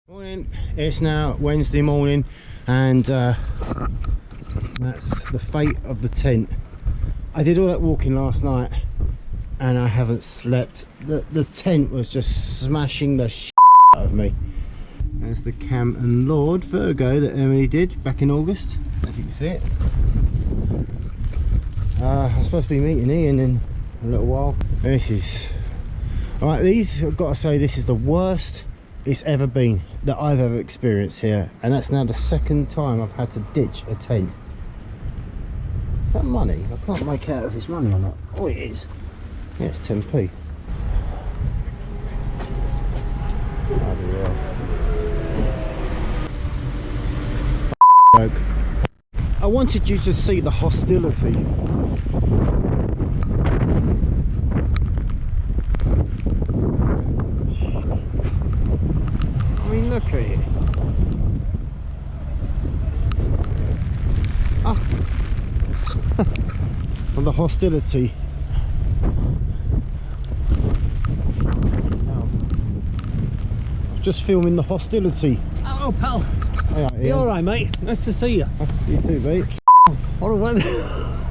Morning. It's now Wednesday morning, and that's the fate of the tent. I did all that walking last night and I haven't slept. The tent was just smashing the shit out of me. There's the Cam and Lord Virgo that Emily did back in August, if you can see it. I'm supposed to be meeting Ian in a little while. This is alright. These, I've got to say, this is the worst it's ever been that I've ever experienced here, and that's now the second time I've had to ditch a tent. Is that money? I can't make out if it's money or not. Oh, it is. Yeah, it's 10p. I wanted you to see the hostility. I mean, look at it. Oh. And the hostility. No. I'm just filming the hostility. Hello, pal. Hey, you alright, mate? Nice to see you. You too, mate. What a weather.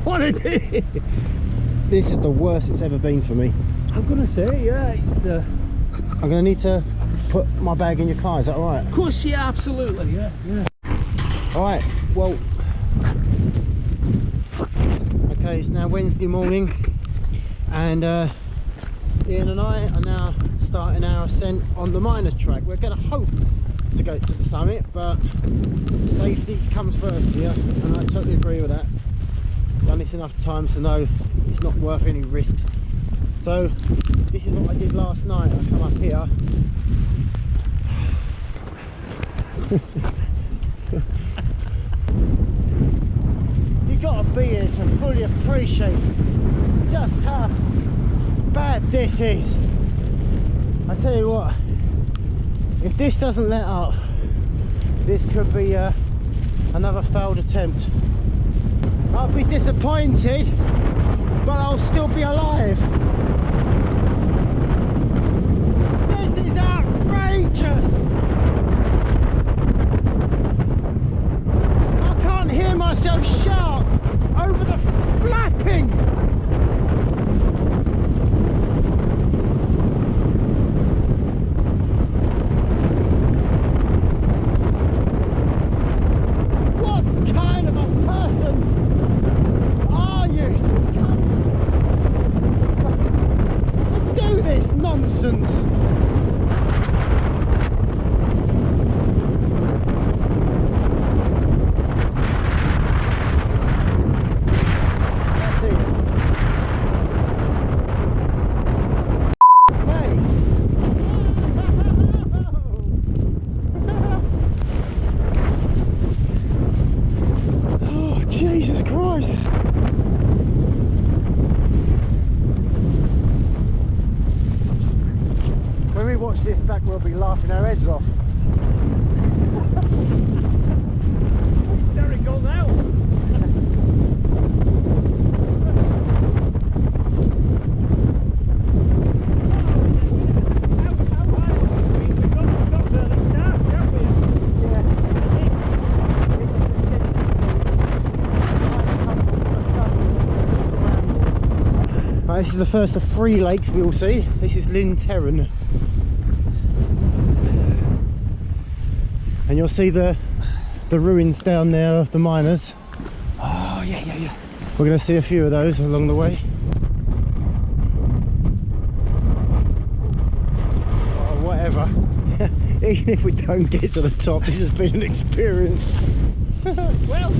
What a day. This is the worst it's ever been for me. I'm gonna say, yeah, it's I'm gonna need to put my bag in your car, is that alright? of course, yeah, absolutely, yeah. Alright, well, okay, it's now Wednesday morning, and Ian and I are now starting our ascent on the minor track. We're going to hope to go to the summit, but safety comes first here, and I totally agree with that. Done this enough times to know it's not worth any risks. So this is what I did last night. I come up here. You gotta be here to fully appreciate just how bad this is. I tell you what, if this doesn't let up, this could be another failed attempt. I'll be disappointed, but I'll still be alive. This is outrageous. I can't hear myself shout over the flapping. What kind of a person are you to do this nonsense? That's it. Mate. Oh, Jesus Christ. When we watch this back, we'll be laughing our heads off. Hysterical now. Right, this is the first of 3 lakes we will see. This is Lynn Terran. And you'll see the ruins down there of the miners. Oh, yeah. We're going to see a few of those along the way. Oh, whatever. Even if we don't get to the top, this has been an experience. Well,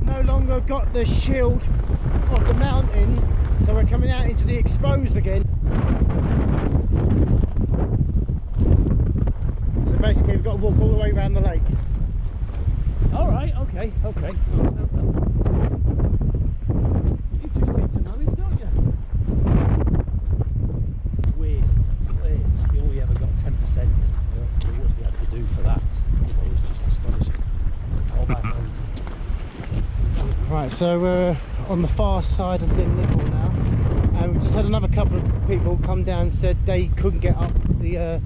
No longer got the shield of the mountain, so we're coming out into the exposed again. So basically we've got to walk all the way around the lake. alright, okay. You two seem to manage, don't you? Waste, slates, you only ever got 10%. What we had to do for that. It was just astonishing. All by hand. So we're on the far side of Nickel now, and we just had another couple of people come down and said they couldn't get up the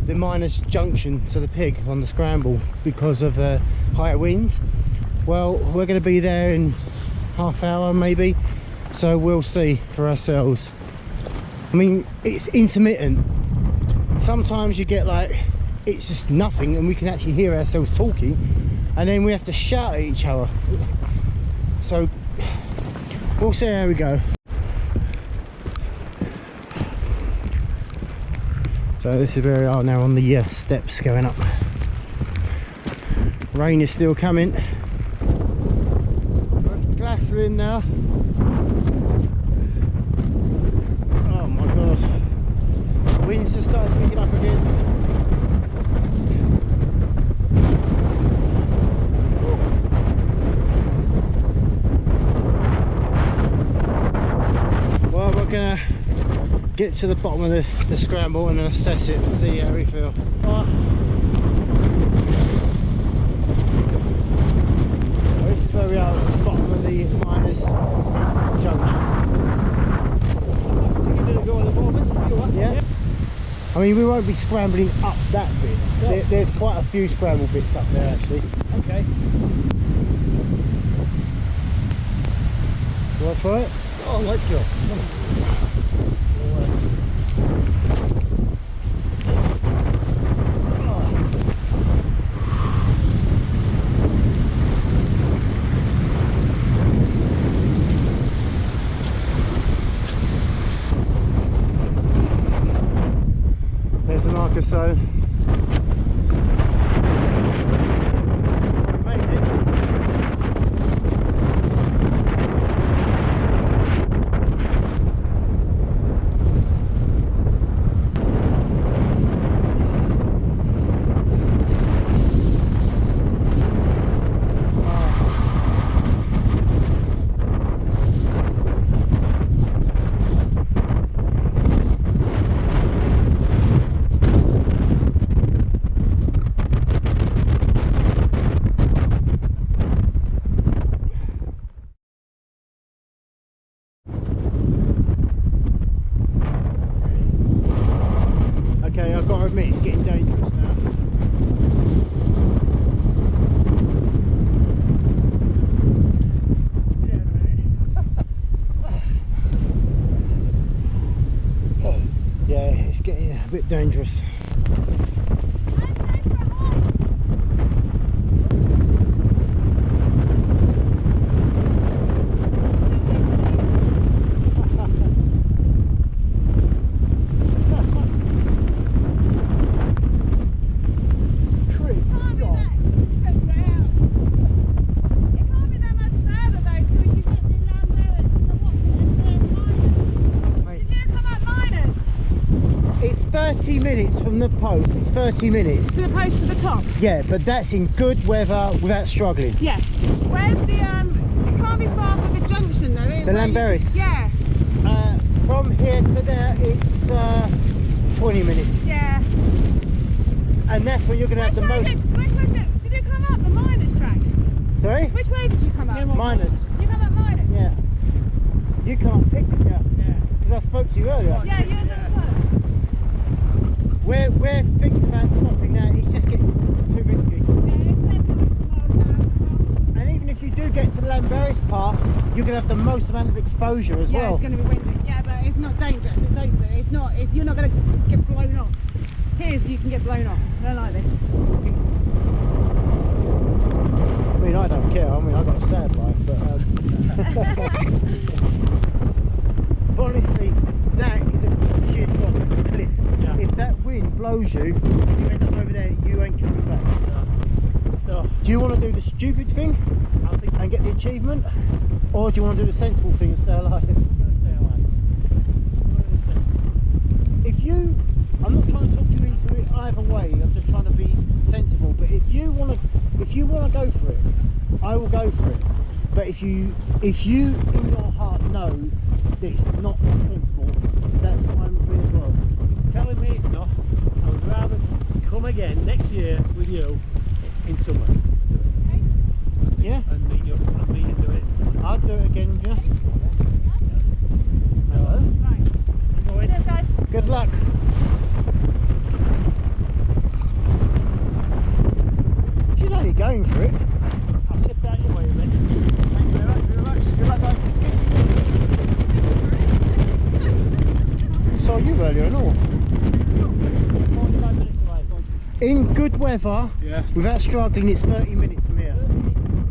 miners junction to the pig on the scramble because of higher winds. Well, we're going to be there in half hour maybe, so we'll see for ourselves. I mean, it's intermittent. Sometimes you get like it's just nothing and we can actually hear ourselves talking, and then we have to shout at each other. So we'll see how we go. So this is where we are now, on the steps going up. Rain is still coming. We're glassing now. Oh my gosh. Winds just started picking up again. Well, we're gonna get to the bottom of the scramble and then assess it and see how we feel. This is where we are at the bottom of the miners junction. Yeah. I mean, we won't be scrambling up that bit. No. There's quite a few scramble bits up there actually. Okay. Do you want to try it? Oh, let's go. There's an arc or so. Okay, I've got to admit it's getting dangerous now. Yeah, it's getting a bit dangerous. It's 30 minutes from the post. It's 30 minutes. To the post to the top? Yeah, but that's in good weather without struggling. Yeah. Where's the, it can't be far from the junction though, is it? The Lamberis? Yeah. From here to there, it's 20 minutes. Yeah. And that's when you're going to have the most... Which way did you come up the miners track? Sorry? Which way did you come up? Miners. You come up miners? Yeah. You can't pick it, yeah. Because I spoke to you earlier. Yeah, you was at the top. We're thinking about stopping now. It's just getting too risky. And even if you do get to the Lamberis path, you're going to have the most amount of exposure as well. Yeah, it's going to be windy. Yeah, but it's not dangerous. It's open. It's not. You're not going to get blown off. Here's you can get blown off. I don't like this. I mean, I don't care. I mean, I've got a sad life, but honestly, that is a sheer drop. It's a cliff. Yeah. If that wind blows you, and you end up over there, you ain't coming back. No. Do you want to do the stupid thing I think and get the achievement, or do you want to do the sensible thing and stay alive? I'm going to stay alive. If you, I'm not trying to talk you into it either way. I'm just trying to be sensible. But if you want to go for it, I will go for it. But if you in your heart know that it's not sensible, that's fine with me as well. It's telling me it's not. I would rather come again next year with you in summer. Yeah. And meet you and do it. I'll do it again, yeah. Hello. Right. Cheers, guys. Good luck. She's only going for it. I'll shift out your way a bit. Thank you very much. Good luck, guys. Saw you earlier and all. 45 minutes away. In good weather, Yeah. without struggling, it's 30 minutes from here.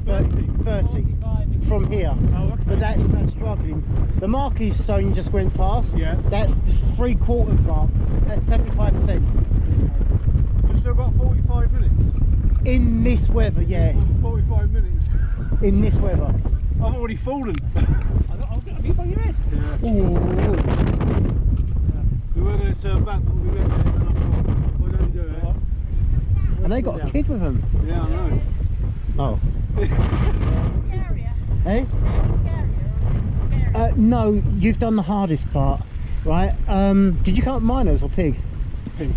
30. 45 From here. Oh, okay. But that's without struggling. The marquee zone you just went past, Yeah. that's the 3/4 mark. That's 75%. You've still got 45 minutes. In this weather, yeah. 45 minutes. In this weather. I've already fallen. I've got a view on your head. Yeah. Ooh. We were going to turn back, but we went there and I thought, we're going to do it. And they got a kid with them. Yeah, I know. Oh. Scarier. Eh? Scarier or scarier? No, you've done the hardest part, right? Did you count miners or pig? Pink.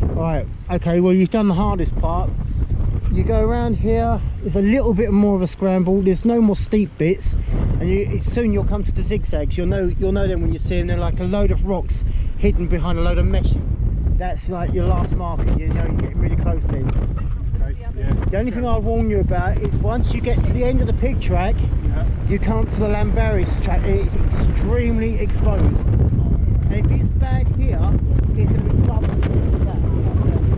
Right, okay, well you've done the hardest part. You go around here, it's a little bit more of a scramble, there's no more steep bits, and soon you'll come to the zigzags. You'll know them when you see them. They're like a load of rocks hidden behind a load of meshing. That's like your last marker, you know you're getting really close then. Okay. Yeah. The only thing I'll warn you about is once you get to the end of the pig track, Yeah. you come up to the Lambaris track, it's extremely exposed. And if it's bad here, it's going to be rubble.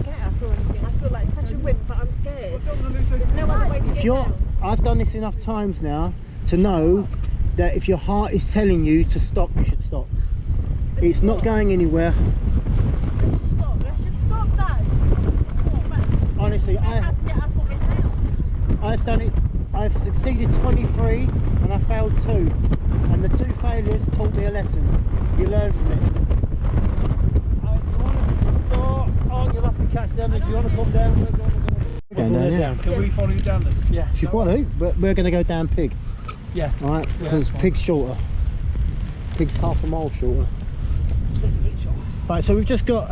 Gas or anything. I feel like such a wimp, but I'm scared. There's no other way to get down. I've done this enough times now to know that if your heart is telling you to stop, you should stop. It's not going anywhere. Let's just stop. Let's just stop that. Honestly, I had to get up or get down. I've done it. I've succeeded 23 and I failed 2. And the 2 failures taught me a lesson. You learn from it. If you want to go on, you'll have to catch them. If you want to come down, we're going to go Down, yeah. Can we follow you down then? Yeah. If you want to, we're going to go down pig. Yeah. Alright, Yeah, because that's fine. pig's shorter. Pig's half a mile shorter. Right, so we've just got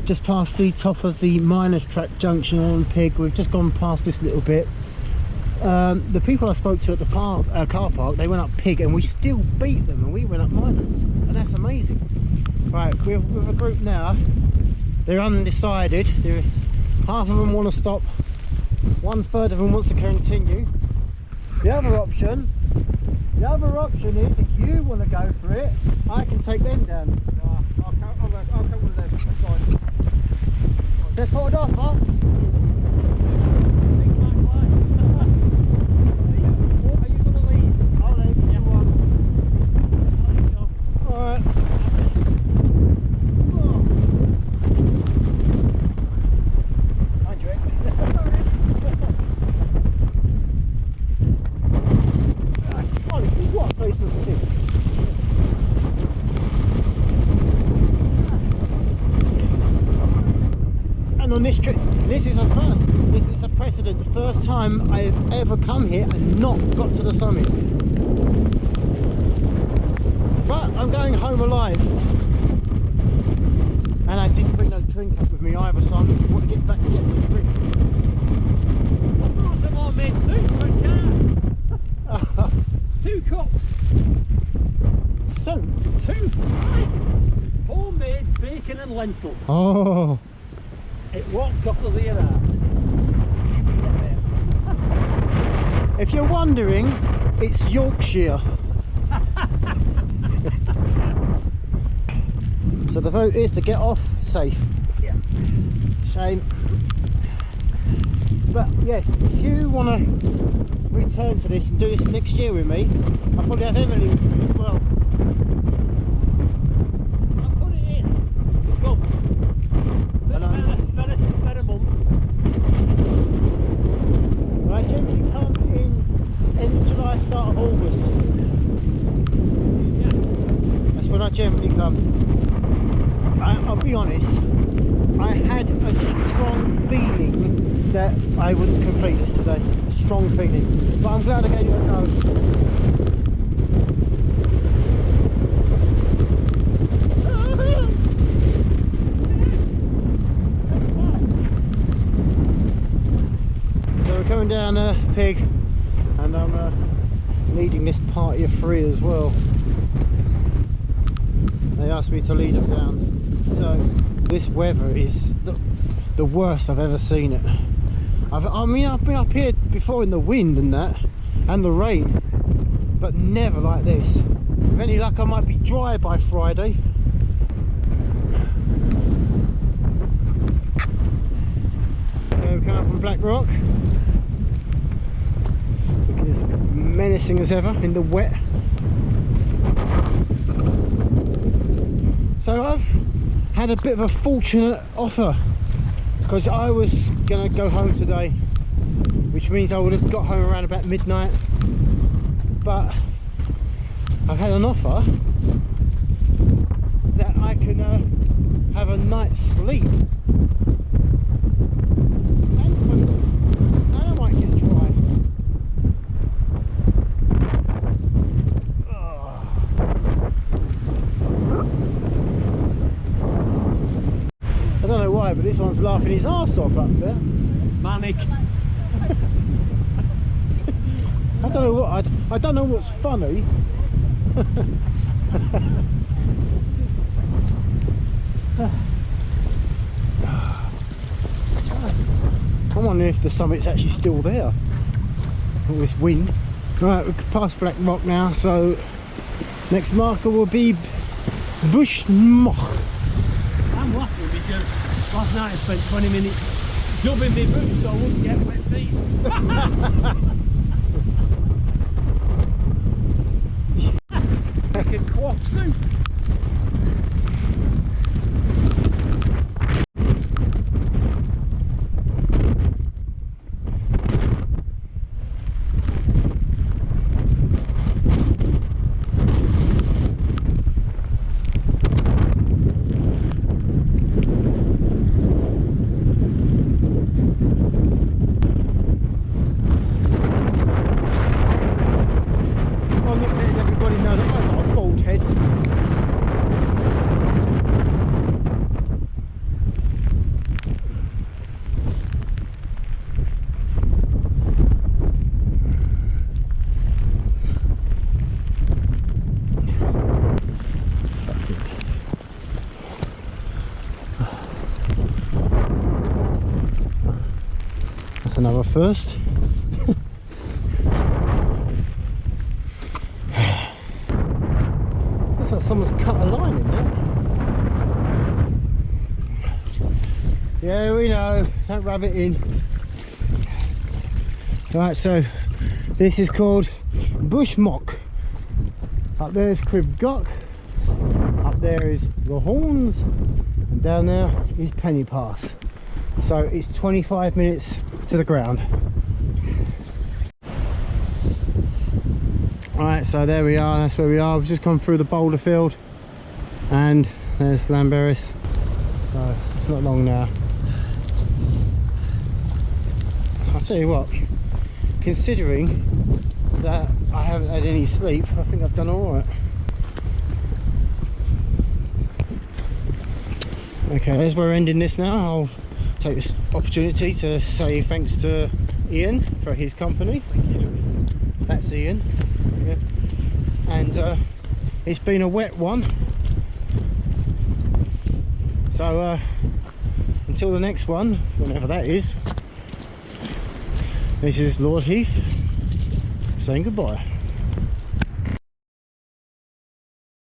just past the top of the miners track junction on pig. We've just gone past this little bit. The people I spoke to at the car park, they went up pig and we still beat them, and we went up miners, and that's amazing. Right, we're with a group now. They're undecided. Half of them want to stop, 1/3 of them wants to continue. The other option is if you want to go for it, I can take them down. I'll come with them. That's fine. Let's put it off, huh? I'll leave if you want. Alright. Mind you, honestly, what a place to sit. And on this trip, this is a first. This is a precedent. The first time I've ever come here and not got to the summit. But I'm going home alive. And I didn't bring no drink up with me either, so I'm looking forward to get back and get the drink. I brought some homemade soup for a can. 2 cups. So, 2. Homemade bacon and lentil. oh, It won't cost us here out. if you're wondering, it's Yorkshire. So the vote is to get off safe. Yeah. Shame. But yes, if you want to return to this and do this next year with me, I'll probably have Emily with me as well. I'll put it in. Go. Better month. I generally come in end of July, start of August. Yeah. That's when I generally come. I'll be honest, I had a strong feeling that I wouldn't complete this today. A strong feeling. But I'm glad I gave it a go. So we're coming down Pig, and I'm leading party of 3 as well. They asked me to lead them down. So this weather is the worst I've ever seen it. I mean, I've been up here before in the wind and that, and the rain, but never like this. With any luck, I might be dry by Friday. We're coming up on Black Rock. Looking as menacing as ever in the wet. So I've had a bit of a fortunate offer, because I was going to go home today, which means I would have got home around about midnight, but I've had an offer that I can have a night's sleep and I might get dry. I don't know why, but this one's laughing his arse off up there. Manic. I don't know what I don't know what's funny. I'm wondering if the summit's actually still there. All this wind. Right, we've passed Black Rock now, so next marker will be Bushmoch. I'm laughing because last night I spent 20 minutes dubbing my boots so I wouldn't get wet feet. Like a quaff soup. That's another first. Looks like someone's cut a line in there. Yeah, we know. Don't rub it in. Right, so this is called Bushmoch. Up there is Crib Goch. Up there is the Horns. And down there is Penny Pass. So it's 25 minutes to the ground. Right, so there we are, that's where we are. We've just gone through the boulder field and there's Llanberis. So not long now. I'll tell you what, considering that I haven't had any sleep, I think I've done alright. Okay, as we're ending this now, I'll take this opportunity to say thanks to Ian for his company. That's Ian. Yeah. And it's been a wet one. So until the next one, whenever that is, this is Lord Heath saying goodbye.